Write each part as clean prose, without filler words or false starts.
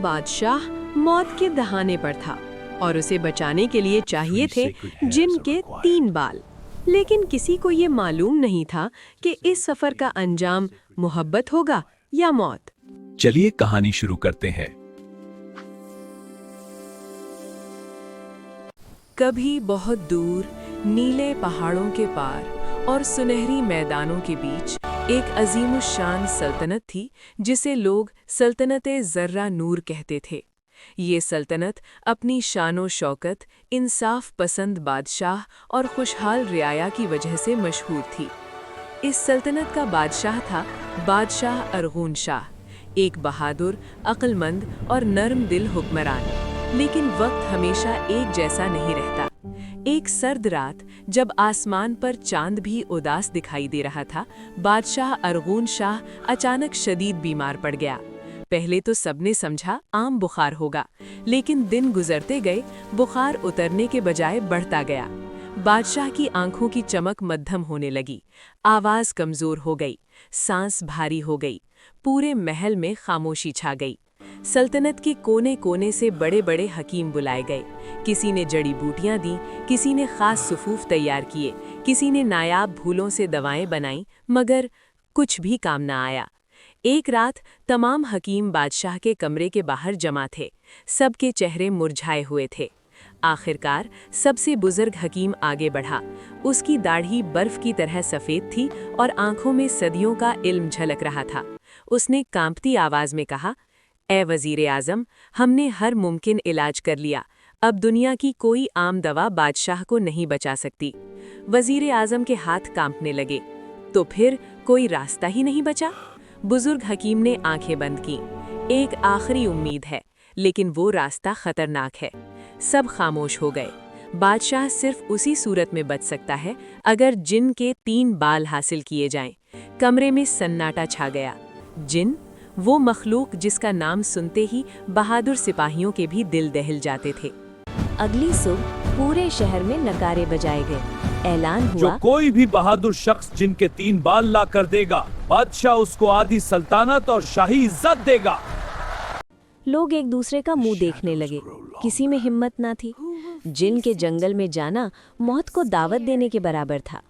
बादशाह मौत के दहाने पर था और उसे बचाने के लिए चाहिए थे जिन के 3 बाल। लेकिन किसी को ये मालूम नहीं था कि इस सफर का अंजाम मोहब्बत होगा या मौत। चलिए कहानी शुरू करते हैं। कभी बहुत दूर नीले पहाड़ों के पार और सुनहरी मैदानों के बीच एक अजीमुशान सल्तनत थी जिसे लोग सल्तनते ज़र्रा नूर कहते थे। ये सल्तनत अपनी शानो शौकत, इंसाफ पसंद बादशाह और खुशहाल रियाया की वजह से मशहूर थी। इस सल्तनत का बादशाह था बादशाह अरगून शाह, एक बहादुर, अक्लमंद और नरम दिल हुक्मरान। लेकिन वक्त हमेशा एक जैसा नहीं रहता। एक सर्द रात जब आसमान पर चांद भी उदास दिखाई दे रहा था, बादशाह अरगून शाह अचानक शदीद बीमार पड़ गया। पहले तो सबने समझा आम बुखार होगा, लेकिन दिन गुजरते गए बुखार उतरने के बजाय बढ़ता गया। बादशाह की आंखों की चमक मध्यम होने लगी, आवाज कमजोर हो गई, सांस भारी हो गई, पूरे महल में खामोशी छा गई। सल्तनत के कोने कोने से बड़े बड़े हकीम बुलाए गए। किसी ने जड़ी बूटियां दी, किसी ने खास सुफूफ तैयार किए, किसी ने नायाब फूलों से दवाएं बनाईं, मगर कुछ भी काम न आया। एक रात तमाम हकीम बादशाह के कमरे के बाहर जमा थे। सबके चेहरे मुरझाए हुए थे। आखिरकार सबसे बुजुर्ग हकीम आगे बढ़ा। उसकी दाढ़ी बर्फ की तरह सफ़ेद थी और आंखों में सदियों का इल्म झलक रहा था। उसने कांपती आवाज़ में कहा, ए वज़ीर आज़म, हमने हर मुमकिन इलाज कर लिया। अब दुनिया की कोई आम दवा बादशाह को नहीं बचा सकती। वज़ीर आज़म के हाथ कांपने लगे। तो फिर कोई रास्ता ही नहीं बचा? बुजुर्ग हकीम ने आंखें बंद की। एक आखिरी उम्मीद है, लेकिन वो रास्ता खतरनाक है। सब खामोश हो गए। बादशाह सिर्फ उसी सूरत में बच सकता है अगर जिन के 3 बाल हासिल किए जाएं। कमरे में सन्नाटा छा गया। जिन, वो मखलूक जिसका नाम सुनते ही बहादुर सिपाहियों के भी दिल दहल जाते थे। अगली सुबह पूरे शहर में नगारे बजाए गए। ऐलान हुआ, जो कोई भी बहादुर शख्स जिनके 3 बाल ला कर देगा, बादशाह उसको आधी सल्तनत और शाही इज्जत देगा। लोग एक दूसरे का मुंह देखने लगे। किसी में हिम्मत ना थी। जिन के जंगल में जाना मौत को दावत देने के बराबर था।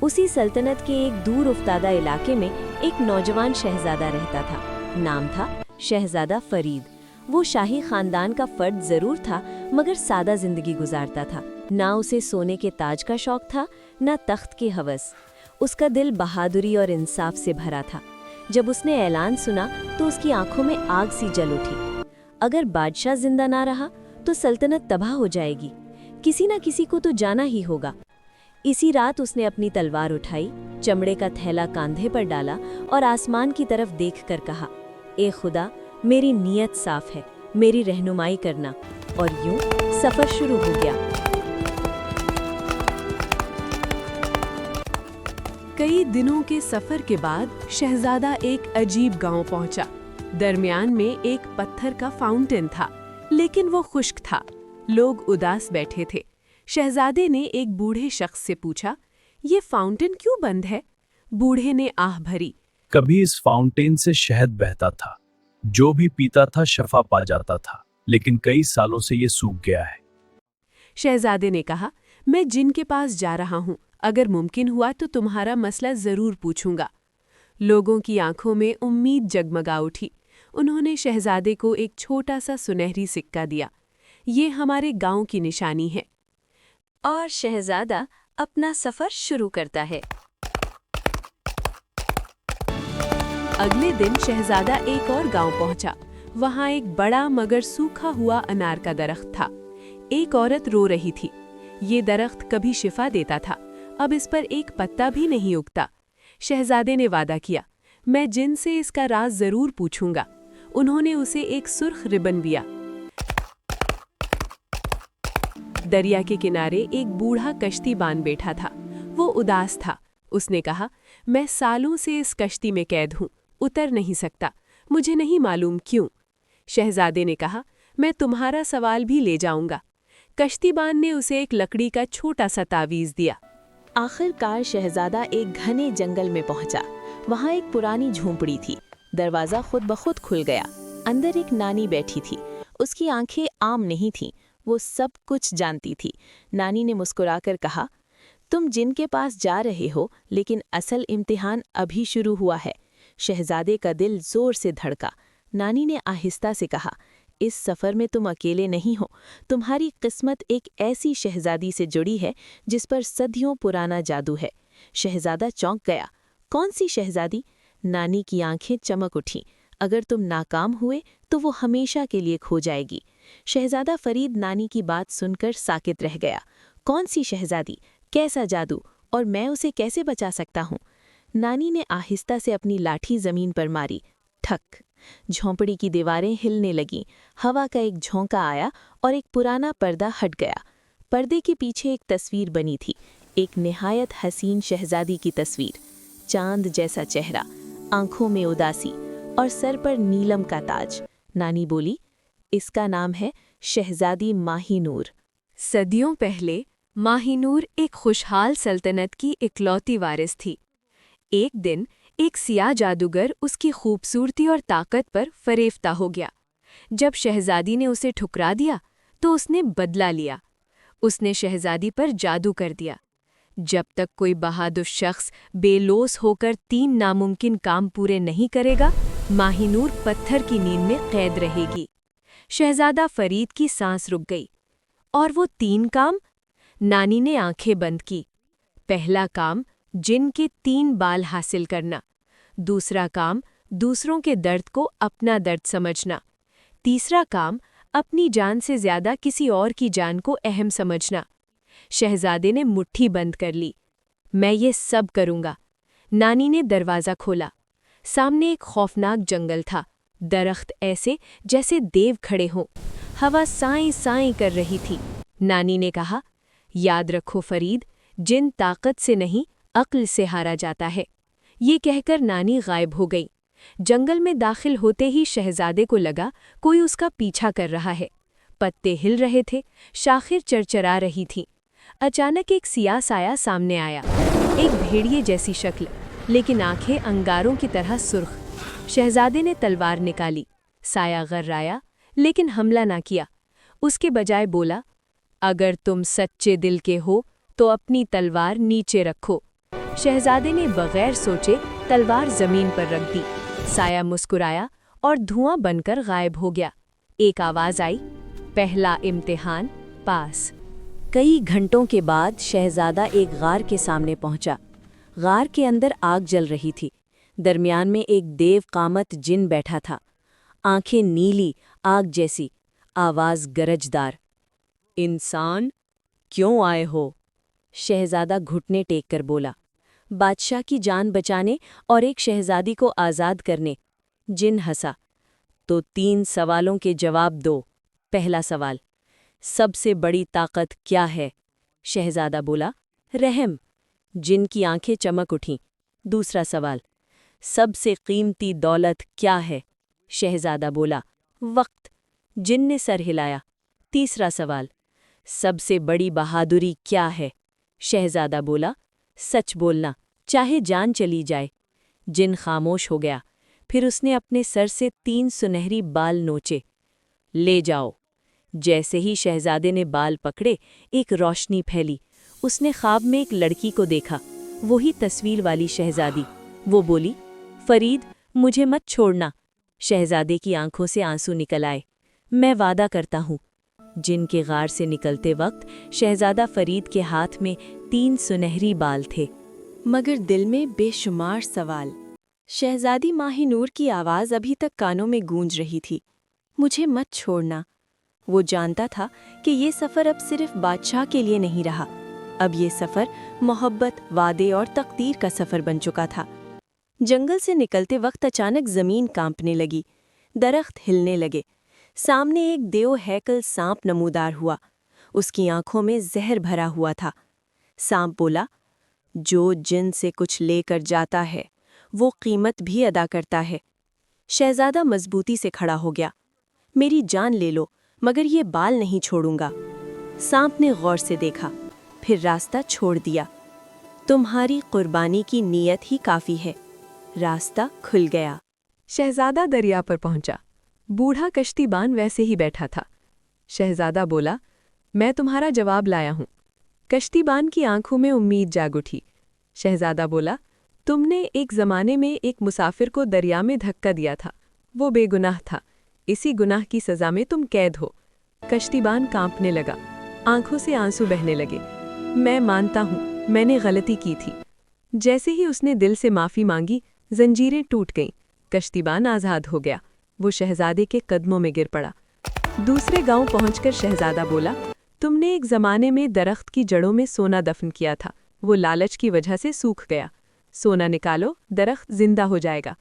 उसी सल्तनत के एक दूर उफ्तादा इलाके में एक नौजवान शहजादा रहता था। नाम था शहजादा फरीद। वो शाही खानदान का फर्द जरूर था, मगर सादा जिंदगी गुजारता था। ना उसे सोने के ताज का शौक था, ना तख्त की हवस। उसका दिल बहादुरी और इंसाफ से भरा था। जब उसने ऐलान सुना तो उसकी आंखों में आग सी जल उठी। अगर बादशाह जिंदा ना रहा तो सल्तनत तबाह हो जाएगी। किसी ना किसी को तो जाना ही होगा। इसी रात उसने अपनी तलवार उठाई, चमड़े का थैला कांधे पर डाला और आसमान की तरफ देखकर कहा, ए खुदा, मेरी नीयत साफ है, मेरी रहनुमाई करना। और यूं सफर शुरू हो गया। कई दिनों के सफर के बाद शहजादा एक अजीब गांव पहुंचा। दरमियान में एक पत्थर का फाउंटेन था, लेकिन वो खुश्क था। लोग उदास बैठे थे। शहजादे ने एक बूढ़े शख्स से पूछा, ये फाउंटेन क्यों बंद है? बूढ़े ने आह भरी। कभी इस फाउंटेन से शहद बहता था, जो भी पीता था शफा पा जाता था, लेकिन कई सालों से ये सूख गया है। शहजादे ने कहा, मैं जिन के पास जा रहा हूँ, अगर मुमकिन हुआ तो तुम्हारा मसला जरूर पूछूंगा। लोगों की आंखों में उम्मीद जगमगा उठी। उन्होंने शहजादे को एक छोटा सा सुनहरी सिक्का दिया। ये हमारे गांव की निशानी है। और शहजादा अपना सफर शुरू करता है। अगले दिन शहजादा एक और गांव पहुंचा। वहां एक बड़ा मगर सूखा हुआ अनार का दरख्त था। एक औरत रो रही थी। ये दरख्त कभी शिफा देता था, अब इस पर एक पत्ता भी नहीं उगता। शहजादे ने वादा किया, मैं जिन से इसका राज जरूर पूछूंगा। उन्होंने उसे एक सुर्ख रिबन दिया। दरिया के किनारे एक बूढ़ा कश्ती बांध बैठा था। वो उदास था। उसने कहा, मैं सालों से इस कश्ती में कैद हूँ, उतर नहीं सकता, मुझे नहीं मालूम क्यों। शहजादे ने कहा, मैं तुम्हारा सवाल भी ले जाऊंगा। कश्तीबान ने उसे एक लकड़ी का छोटा सा तावीज़ दिया। आखिरकार शहजादा एक घने जंगल में पहुंचा। वहां एक पुरानी झोंपड़ी थी। दरवाजा खुद ब खुद खुल गया। अंदर एक नानी बैठी थी। उसकी आंखें आम नहीं थीं, वो सब कुछ जानती थी। नानी ने मुस्कुराकर कहा, तुम जिनके पास जा रहे हो, लेकिन असल इम्तिहान अभी शुरू हुआ है। शहजादे का दिल जोर से धड़का। नानी ने आहिस्ता से कहा, इस सफ़र में तुम अकेले नहीं हो। तुम्हारी किस्मत एक ऐसी शहजादी से जुड़ी है जिस पर सदियों पुराना जादू है। शहजादा चौंक गया। कौन सी शहजादी? नानी की आंखें चमक उठीं। अगर तुम नाकाम हुए तो वो हमेशा के लिए खो जाएगी। शहजादा फरीद नानी की बात सुनकर साकित रह गया। कौन सी शहजादी? कैसा जादू? और मैं उसे कैसे बचा सकता हूँ? नानी ने आहिस्ता से अपनी लाठी जमीन पर मारी। ठक! झोंपड़ी की दीवारें हिलने लगीं। हवा का एक झोंका आया और एक पुराना पर्दा हट गया। पर्दे के पीछे एक तस्वीर बनी थी, एक निहायत हसीन शहजादी की तस्वीर। चांद जैसा चेहरा, आंखों में उदासी और सर पर नीलम का ताज। नानी बोली, इसका नाम है शहजादी माहीनूर। सदियों पहले माहीनूर एक खुशहाल सल्तनत की इकलौती वारिस थी। एक दिन एक सियाह जादूगर उसकी खूबसूरती और ताकत पर फरेफ्ता हो गया। जब शहजादी ने उसे ठुकरा दिया तो उसने बदला लिया। उसने शहजादी पर जादू कर दिया। जब तक कोई बहादुर शख्स बेलोस होकर 3 नामुमकिन काम पूरे नहीं करेगा, माहीनूर पत्थर की नींद में कैद रहेगी। शहजादा फरीद की सांस रुक गई। और वो 3 काम? नानी ने आंखें बंद की। पहला काम, जिन के 3 बाल हासिल करना। दूसरा काम, दूसरों के दर्द को अपना दर्द समझना। तीसरा काम, अपनी जान से ज्यादा किसी और की जान को अहम समझना। शहजादे ने मुट्ठी बंद कर ली। मैं ये सब करूंगा। नानी ने दरवाज़ा खोला। सामने एक खौफनाक जंगल था। दरख्त ऐसे जैसे देव खड़े हों। हवा साईं साईं कर रही थी। नानी ने कहा, याद रखो फरीद, जिन ताकत से नहीं, अक्ल से हारा जाता है। ये कहकर नानी गायब हो गई। जंगल में दाखिल होते ही शहजादे को लगा कोई उसका पीछा कर रहा है। पत्ते हिल रहे थे, शाखिर चरचरा रही थीं। अचानक एक सियाह साया सामने आया। एक भेड़िए जैसी शक्ल, लेकिन आंखें अंगारों की तरह सुर्ख। शहजादे ने तलवार निकाली। साया गर्राया, लेकिन हमला ना किया। उसके बजाय बोला, अगर तुम सच्चे दिल के हो तो अपनी तलवार नीचे रखो। शहजादे ने बगैर सोचे तलवार जमीन पर रख दी। साया मुस्कुराया और धुआं बनकर गायब हो गया। एक आवाज आई, पहला इम्तिहान पास। कई घंटों के बाद शहजादा एक गार के सामने पहुंचा। गार के अंदर आग जल रही थी। दरमियान में एक देव कामत जिन बैठा था। आंखें नीली आग जैसी, आवाज गरजदार। इंसान, क्यों आए हो? शहजादा घुटने टेक कर बोला, बादशाह की जान बचाने और एक शहजादी को आज़ाद करने। जिन हंसा, तो 3 सवालों के जवाब दो। पहला सवाल, सबसे बड़ी ताकत क्या है? शहजादा बोला, रहम। जिन की आंखें चमक उठीं। दूसरा सवाल, सबसे कीमती दौलत क्या है? शहजादा बोला, वक्त। जिन ने सर हिलाया। तीसरा सवाल, सबसे बड़ी बहादुरी क्या है? शहजादा बोला, सच बोलना, चाहे जान चली जाए। जिन खामोश हो गया। फिर उसने अपने सर से 3 सुनहरी बाल नोचे। ले जाओ। जैसे ही शहजादे ने बाल पकड़े, एक रोशनी फैली। उसने ख्वाब में एक लड़की को देखा, वही तस्वीर वाली शहजादी। वो बोली, फरीद, मुझे मत छोड़ना। शहजादे की आंखों से आंसू निकल आए। मैं वादा करता हूँ। जिन के गार से निकलते वक्त शहजादा फरीद के हाथ में 3 सुनहरी बाल थे, मगर दिल में बेशुमार सवाल। शहजादी माहीनूर की आवाज़ अभी तक कानों में गूंज रही थी, मुझे मत छोड़ना। वो जानता था कि ये सफ़र अब सिर्फ बादशाह के लिए नहीं रहा। अब ये सफ़र मोहब्बत, वादे और तकदीर का सफ़र बन चुका था। जंगल से निकलते वक्त अचानक ज़मीन कांपने लगी। दरख्त हिलने लगे। सामने एक देव हैकल सांप नमूदार हुआ। उसकी आंखों में जहर भरा हुआ था। सांप बोला, जो जिन से कुछ लेकर जाता है वो कीमत भी अदा करता है। शहजादा मजबूती से खड़ा हो गया। मेरी जान ले लो, मगर ये बाल नहीं छोड़ूंगा। सांप ने गौर से देखा, फिर रास्ता छोड़ दिया। तुम्हारी कुर्बानी की नीयत ही काफ़ी है। रास्ता खुल गया। शहजादा दरिया पर पहुंचा। बूढ़ा कश्तीबान वैसे ही बैठा था। शहजादा बोला, मैं तुम्हारा जवाब लाया हूँ। कश्तीबान की आंखों में उम्मीद जाग उठी। शहजादा बोला, तुमने एक ज़माने में एक मुसाफिर को दरिया में धक्का दिया था। वो बेगुनाह था। इसी गुनाह की सज़ा में तुम कैद हो। कश्तीबान कांपने लगा, आंखों से आंसू बहने लगे। मैं मानता हूँ, मैंने गलती की थी। जैसे ही उसने दिल से माफ़ी मांगी, जंजीरें टूट गईं। कश्तीबान आज़ाद हो गया। वो शहजादे के कदमों में गिर पड़ा। दूसरे गांव पहुंचकर शहजादा बोला, तुमने एक ज़माने में दरख्त की जड़ों में सोना दफन किया था। वो लालच की वजह से सूख गया। सोना निकालो, दरख्त जिंदा हो जाएगा।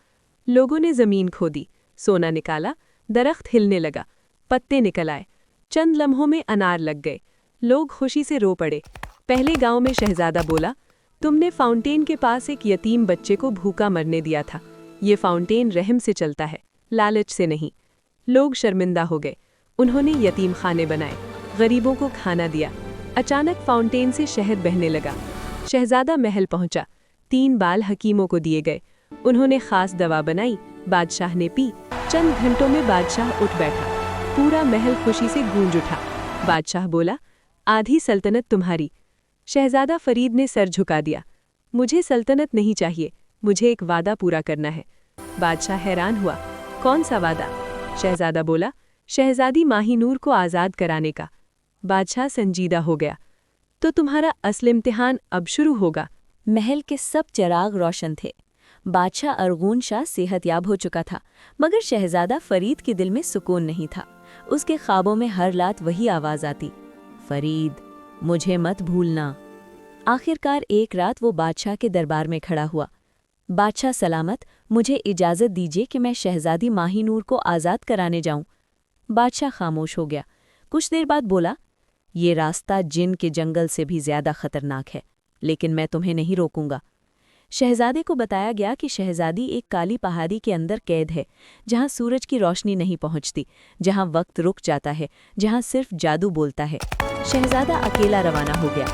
लोगों ने ज़मीन खोदी, सोना निकाला, दरख्त हिलने लगा, पत्ते निकल आए। चंद लम्हों में अनार लग गए। लोग खुशी से रो पड़े। पहले गांव में शहजादा बोला, तुमने फाउंटेन के पास एक यतीम बच्चे को भूखा मरने दिया था। ये फाउंटेन रहम से चलता है, लालच से नहीं। लोग शर्मिंदा हो गए। उन्होंने यतीम खाने बनाए, गरीबों को खाना दिया। अचानक फाउंटेन से शहद बहने लगा। शहजादा महल पहुंचा। 3 बाल हकीमों को दिए गए। उन्होंने खास दवा बनाई, बादशाह ने पी। चंद घंटों में बादशाह उठ बैठा। पूरा महल खुशी से गूंज उठा। बादशाह बोला, आधी सल्तनत तुम्हारी। शहजादा फरीद ने सर झुका दिया। मुझे सल्तनत नहीं चाहिए, मुझे एक वादा पूरा करना है। बादशाह हैरान हुआ, कौन सा वादा? शहजादा बोला, शहजादी माहीनूर को आज़ाद कराने का। बादशाह संजीदा हो गया, तो तुम्हारा असल इम्तिहान अब शुरू होगा। महल के सब चिराग रोशन थे। बादशाह अरगून शाह सेहतयाब हो चुका था, मगर शहजादा फरीद के दिल में सुकून नहीं था। उसके ख्वाबों में हर रात वही आवाज़ आती, फरीद, मुझे मत भूलना। आखिरकार एक रात वो बादशाह के दरबार में खड़ा हुआ। बादशाह सलामत, मुझे इजाज़त दीजिए कि मैं शहजादी माहीनूर को आज़ाद कराने जाऊं। बादशाह खामोश हो गया। कुछ देर बाद बोला, ये रास्ता जिन के जंगल से भी ज़्यादा खतरनाक है, लेकिन मैं तुम्हें नहीं रोकूंगा। शहजादे को बताया गया कि शहजादी एक काली पहाड़ी के अंदर कैद है, जहां सूरज की रोशनी नहीं पहुंचती, जहां वक्त रुक जाता है, जहां सिर्फ जादू बोलता है। शहजादा अकेला रवाना हो गया।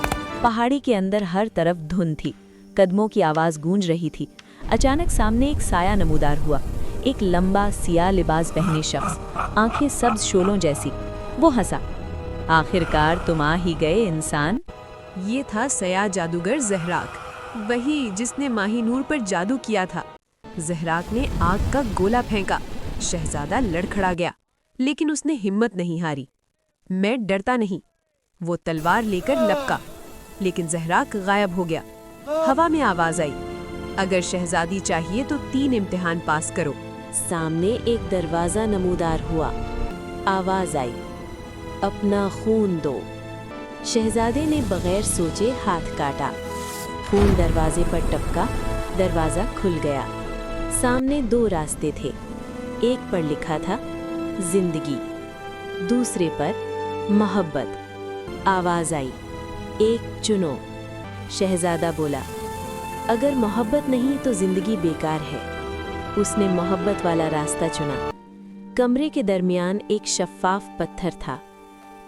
पहाड़ी के अंदर हर तरफ धुंध थी, कदमों की आवाज़ गूंज रही थी। अचानक सामने एक साया नमूदार हुआ। एक लंबा सियाह लिबास पहने शख्स, आंखें सब्ज शोलों जैसी। वो हंसा, आखिरकार तुम आ ही गए इंसान। ये था सया जादूगर ज़हराक, वही जिसने माहीनूर पर जादू किया था। ज़हराक ने आग का गोला फेंका। शहजादा लड़खड़ा गया, लेकिन उसने हिम्मत नहीं हारी। मैं डरता नहीं। वो तलवार लेकर लपका, लेकिन ज़हराक गायब हो गया। हवा में आवाज़ आई, अगर शहजादी चाहिए तो 3 इम्तिहान पास करो। सामने एक दरवाज़ा नमूदार हुआ। आवाज़ आई, अपना खून दो। शहजादे ने बगैर सोचे हाथ काटा। खून दरवाजे पर टपका, दरवाज़ा खुल गया। सामने 2 रास्ते थे। एक पर लिखा था जिंदगी, दूसरे पर मोहब्बत। आवाज़ आई, एक चुनो। शहजादा बोला, अगर मोहब्बत नहीं तो जिंदगी बेकार है। उसने मोहब्बत वाला रास्ता चुना। कमरे के दरमियान एक शफ़ाफ पत्थर था।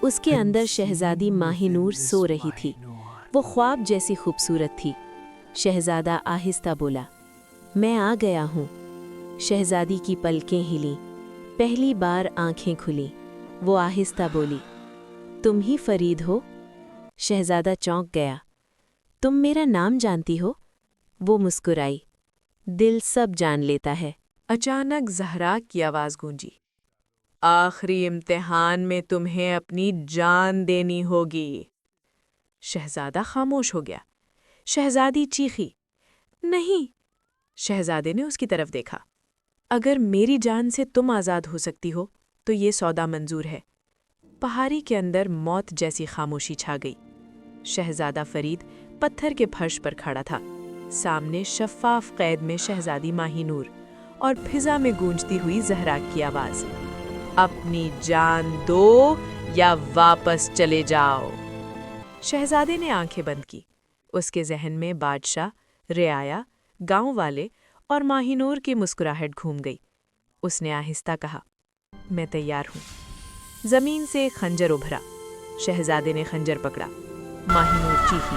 उसके अंदर शहजादी माहीनूर सो रही थी। वो ख्वाब जैसी खूबसूरत थी। शहजादा आहिस्ता बोला, मैं आ गया हूँ। शहजादी की पलकें हिली, पहली बार आंखें खुली। वो आहिस्ता बोली, तुम ही फरीद हो? शहजादा चौंक गया, तुम मेरा नाम जानती हो? वो मुस्कुराई, दिल सब जान लेता है। अचानक ज़हराक की आवाज़ गूंजी, आखिरी इम्तिहान में तुम्हें अपनी जान देनी होगी। शहजादा खामोश हो गया। शहजादी चीखी, नहीं। शहजादे ने उसकी तरफ देखा, अगर मेरी जान से तुम आज़ाद हो सकती हो तो ये सौदा मंजूर है। पहाड़ी के अंदर मौत जैसी खामोशी छा गई। शहजादा फरीद पत्थर के फर्श पर खड़ा था। सामने शफ़ाफ कैद में शहजादी माहीनूर और फिजा में गूंजती हुई ज़हराक की आवाज़, अपनी जान दो या वापस चले जाओ। शहजादे ने आंखें बंद की। उसके जहन में बादशाह, रियाया, गांव वाले और माहीनूर की मुस्कुराहट घूम गई। उसने आहिस्ता कहा, मैं तैयार हूँ। जमीन से एक खंजर उभरा। शहजादे ने खंजर पकड़ा। माहीनूर चीखी,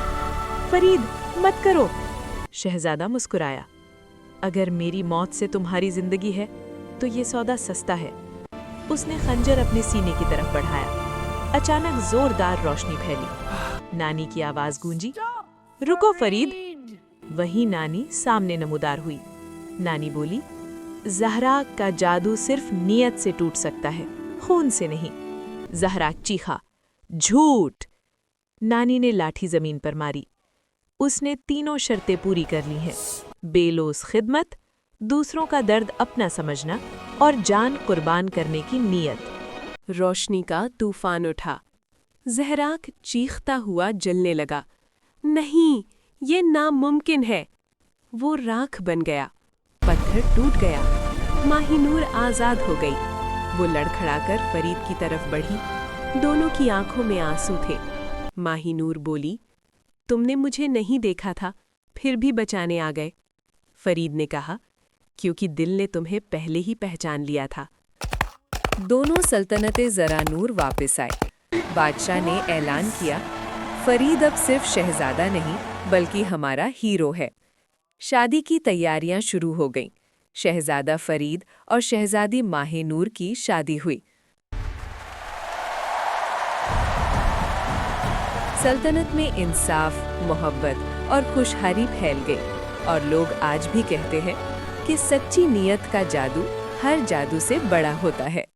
फरीद मत करो। शहजादा मुस्कुराया, अगर मेरी मौत से तुम्हारी जिंदगी है तो ये सौदा सस्ता है। उसने खंजर अपने सीने की तरफ बढ़ाया। अचानक जोरदार रोशनी फैली। नानी की आवाज गूंजी, रुको फरीद। वही नानी सामने नमूदार हुई। नानी बोली, ज़हरा का जादू सिर्फ नियत से टूट सकता है, खून से नहीं। ज़हरा चीखा, झूठ। नानी ने लाठी जमीन पर मारी। उसने तीनों शर्तें पूरी कर ली हैं, बेलोस खिदमत, दूसरों का दर्द अपना समझना और जान कुर्बान करने की नीयत। रोशनी का तूफान उठा। ज़हराक चीखता हुआ जलने लगा। नहीं, ये नामुमकिन है। वो राख बन गया। पत्थर टूट गया। माहिनूर आज़ाद हो गई। वो लड़खड़ाकर फरीद की तरफ बढ़ी। दोनों की आंखों में आंसू थे। माहिनूर बोली, तुमने मुझे नहीं देखा था, फिर भी बचाने आ गए। फरीद ने कहा, क्योंकि दिल ने तुम्हें पहले ही पहचान लिया था। दोनों सल्तनते ज़रानूर वापस आए। बादशाह ने ऐलान किया, फरीद अब सिर्फ शहजादा नहीं बल्कि हमारा हीरो है। शादी की तैयारियां शुरू हो गईं। शहजादा फरीद और शहजादी माहिनूर की शादी हुई। सल्तनत में इंसाफ, मोहब्बत और खुशहाली फैल गई और लोग आज भी कहते हैं कि सच्ची नीयत का जादू हर जादू से बड़ा होता है।